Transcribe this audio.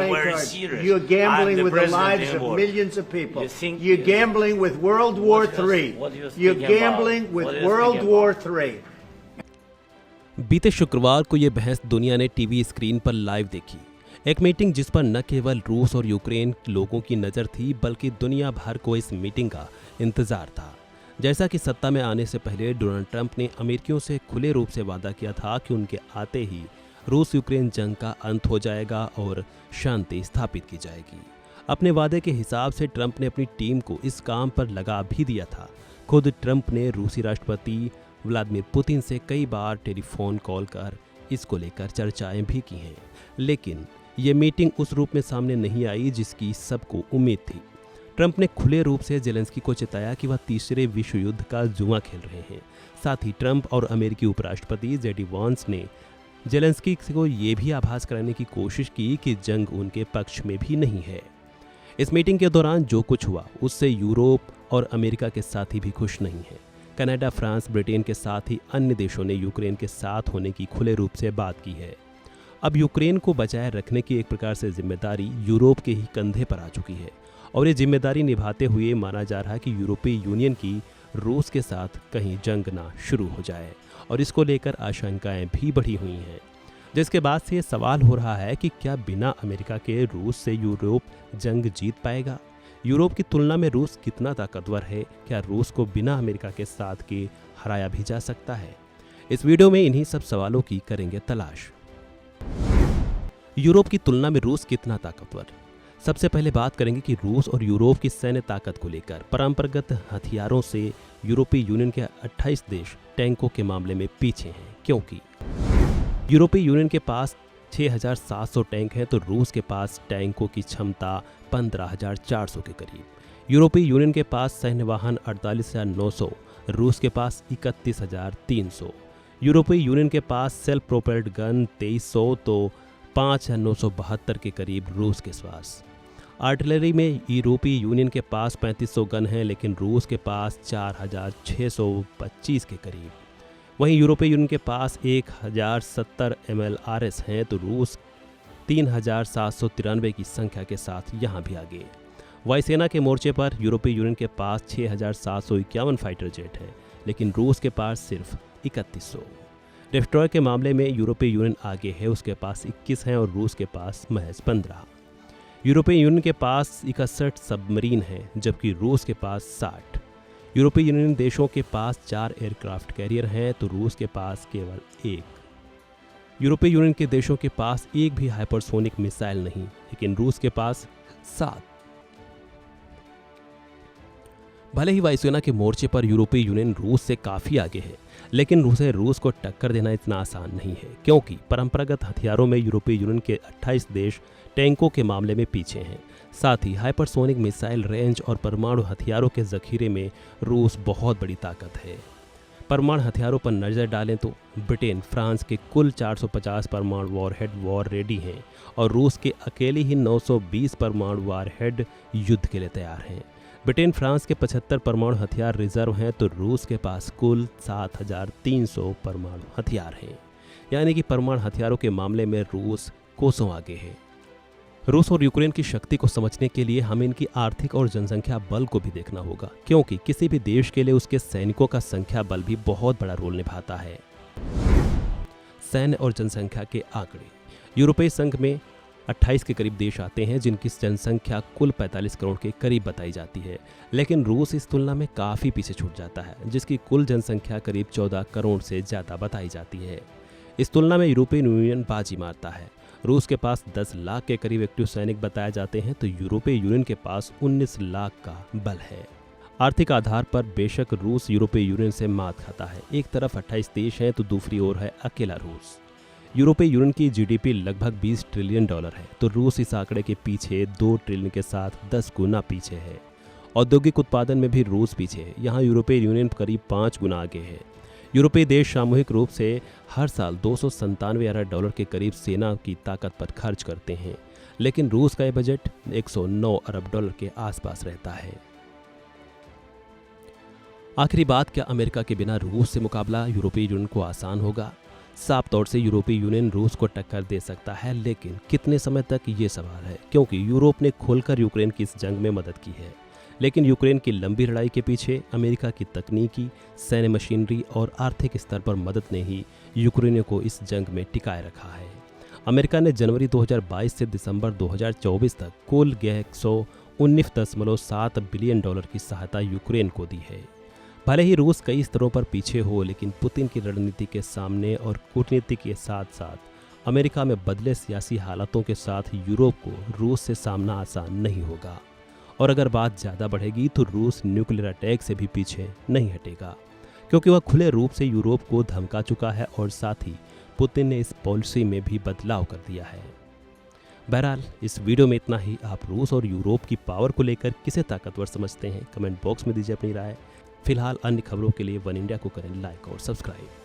playing cards. You're gambling with the lives of millions of people. You're gambling with World War III. You're gambling with World War III. बीते शुक्रवार को ये बहस दुनिया ने TV screen पर live देखी। एक मीटिंग जिस पर न केवल रूस और यूक्रेन लोगों की नज़र थी, बल्कि दुनिया भर को इस मीटिंग का इंतजार था। जैसा कि सत्ता में आने से पहले डोनाल्ड ट्रंप ने अमेरिकियों से खुले रूप से वादा किया था कि उनके आते ही रूस यूक्रेन जंग का अंत हो जाएगा और शांति स्थापित की जाएगी। अपने वादे के हिसाब से ट्रंप ने अपनी टीम को इस काम पर लगा भी दिया था। खुद ट्रंप ने रूसी राष्ट्रपति व्लादिमीर पुतिन से कई बार टेलीफोन कॉल कर इसको लेकर चर्चाएं भी की हैं, लेकिन ये मीटिंग उस रूप में सामने नहीं आई जिसकी सबको उम्मीद थी। ट्रंप ने खुले रूप से जेलेंस्की को चिताया कि वह तीसरे विश्व युद्ध का जुआ खेल रहे हैं। साथ ही ट्रंप और अमेरिकी उपराष्ट्रपति जेडी वांस ने जेलेंस्की को ये भी आभास कराने की कोशिश की कि जंग उनके पक्ष में भी नहीं है। इस मीटिंग के दौरान जो कुछ हुआ उससे यूरोप और अमेरिका के साथी भी खुश नहीं हैं। कनाडा, फ्रांस, ब्रिटेन के साथ ही अन्य देशों ने यूक्रेन के साथ होने की खुले रूप से बात की है। अब यूक्रेन को बचाए रखने की एक प्रकार से जिम्मेदारी यूरोप के ही कंधे पर आ चुकी है और ये जिम्मेदारी निभाते हुए माना जा रहा है कि यूरोपीय यूनियन की रूस के साथ कहीं जंग ना शुरू हो जाए, और इसको लेकर आशंकाएं भी बढ़ी हुई हैं। जिसके बाद से ये सवाल हो रहा है कि क्या बिना अमेरिका के रूस से यूरोप जंग जीत पाएगा? यूरोप की तुलना में रूस कितना ताकतवर है? क्या रूस को बिना अमेरिका के साथ के हराया भी जा सकता है? इस वीडियो में इन्हीं सब सवालों की करेंगे तलाश। यूरोप की तुलना में रूस कितना ताकतवर? सबसे पहले बात करेंगे कि रूस और यूरोप की सैन्य ताकत को लेकर। परंपरागत हथियारों से यूरोपीय यूनियन के 28 देश टैंकों के मामले में पीछे हैं, क्योंकि यूरोपीय यूनियन के पास 6,700 टैंक हैं तो रूस के पास टैंकों की क्षमता 15,400 के करीब। यूरोपीय यूनियन के पास सैन्य वाहन 48,900, रूस के पास 31,300। यूरोपीय यूनियन के पास सेल्फ प्रोपेल्ड गन 2300 तो 5,972 के करीब रूस के पास। आर्टिलरी में यूरोपीय यूनियन के पास 3500 गन हैं, लेकिन रूस के पास 4,625 के करीब। वहीं यूरोपीय यूनियन के पास 1,070 MLRS हैं तो रूस 3,793 की संख्या के साथ यहाँ भी आगे। वायुसेना के मोर्चे पर यूरोपीय यूनियन के पास 6,751 फाइटर जेट हैं, लेकिन रूस के पास सिर्फ 3100। डिस्ट्रॉयर के मामले में यूरोपीय यूनियन आगे है, उसके पास 21 हैं और रूस के पास महज 15। यूरोपीय यूनियन के पास 61 सबमरीन हैं, जबकि रूस के पास 60। यूरोपीय यूनियन देशों के पास 4 एयरक्राफ्ट कैरियर हैं तो रूस के पास केवल 1। यूरोपीय यूनियन के देशों के पास एक भी हाइपरसोनिक मिसाइल नहीं, लेकिन रूस के पास 7। भले ही वायुसेना के मोर्चे पर यूरोपीय यूनियन रूस से काफ़ी आगे है, लेकिन रूस को टक्कर देना इतना आसान नहीं है, क्योंकि परंपरागत हथियारों में यूरोपीय यूनियन के 28 देश टैंकों के मामले में पीछे हैं। साथ ही हाइपरसोनिक मिसाइल रेंज और परमाणु हथियारों के जखीरे में रूस बहुत बड़ी ताकत है। परमाणु हथियारों पर नज़र डालें तो ब्रिटेन, फ्रांस के कुल 450 परमाणु वॉरहेड वॉर रेडी हैं और रूस के अकेले ही 920 परमाणु वॉरहेड युद्ध के लिए तैयार हैं। ब्रिटेन, फ्रांस के 75 परमाणु हथियार रिजर्व हैं तो रूस के पास कुल 7,300 परमाणु हथियार हैं। यानी कि परमाणु हथियारों के मामले में रूस कोसों आगे है। रूस और यूक्रेन की शक्ति को समझने के लिए हमें इनकी आर्थिक और जनसंख्या बल को भी देखना होगा, क्योंकि किसी भी देश के लिए उसके सैनिकों का संख्या बल भी बहुत बड़ा रोल निभाता है। सैन्य और जनसंख्या के आंकड़े। यूरोपीय संघ में 28 के करीब देश आते हैं जिनकी जनसंख्या कुल 45 करोड़ के करीब बताई जाती है, लेकिन रूस इस तुलना में काफ़ी पीछे छूट जाता है, जिसकी कुल जनसंख्या करीब 14 करोड़ से ज़्यादा बताई जाती है। इस तुलना में यूरोपीय यूनियन बाजी मारता है। रूस के पास 10 लाख के करीब एक्टिव सैनिक बताए जाते हैं तो यूरोपीय यूनियन के पास 19 लाख का बल है। आर्थिक आधार पर बेशक रूस यूरोपीय यूनियन से मात खाता है। एक तरफ 28 देश हैं तो दूसरी ओर है अकेला रूस। यूरोपीय यूनियन की जीडीपी लगभग $20 ट्रिलियन है तो रूस इस आंकड़े के पीछे 2 ट्रिलियन के साथ 10 गुना पीछे है। औद्योगिक उत्पादन में भी रूस पीछे है, यहाँ यूरोपीय यूनियन करीब 5 गुना आगे है। यूरोपीय देश सामूहिक रूप से हर साल $297 अरब के करीब सेना की ताकत पर खर्च करते हैं, लेकिन रूस का यह बजट $109 अरब के आसपास रहता है। आखिरी बात, क्या अमेरिका के बिना रूस से मुकाबला यूरोपीय यूनियन को आसान होगा? साफ तौर से यूरोपीय यूनियन रूस को टक्कर दे सकता है, लेकिन कितने समय तक ये सवाल है, क्योंकि यूरोप ने खुलकर यूक्रेन की इस जंग में मदद की है। लेकिन यूक्रेन की लंबी लड़ाई के पीछे अमेरिका की तकनीकी, सैन्य मशीनरी और आर्थिक स्तर पर मदद ने ही यूक्रेनियों को इस जंग में टिकाए रखा है। अमेरिका ने जनवरी 2022 से दिसंबर 2024 तक कुल 119.7 बिलियन डॉलर की सहायता यूक्रेन को दी है। भले ही रूस कई स्तरों पर पीछे हो, लेकिन पुतिन की रणनीति के सामने और कूटनीति के साथ साथ अमेरिका में बदले सियासी हालातों के साथ यूरोप को रूस से सामना आसान नहीं होगा। और अगर बात ज़्यादा बढ़ेगी तो रूस न्यूक्लियर अटैक से भी पीछे नहीं हटेगा, क्योंकि वह खुले रूप से यूरोप को धमका चुका है और साथ ही पुतिन ने इस पॉलिसी में भी बदलाव कर दिया है। बहरहाल इस वीडियो में इतना ही। आप रूस और यूरोप की पावर को लेकर किसे ताकतवर समझते हैं, कमेंट बॉक्स में दीजिए अपनी राय। फिलहाल अन्य खबरों के लिए वन इंडिया को करें लाइक और सब्सक्राइब।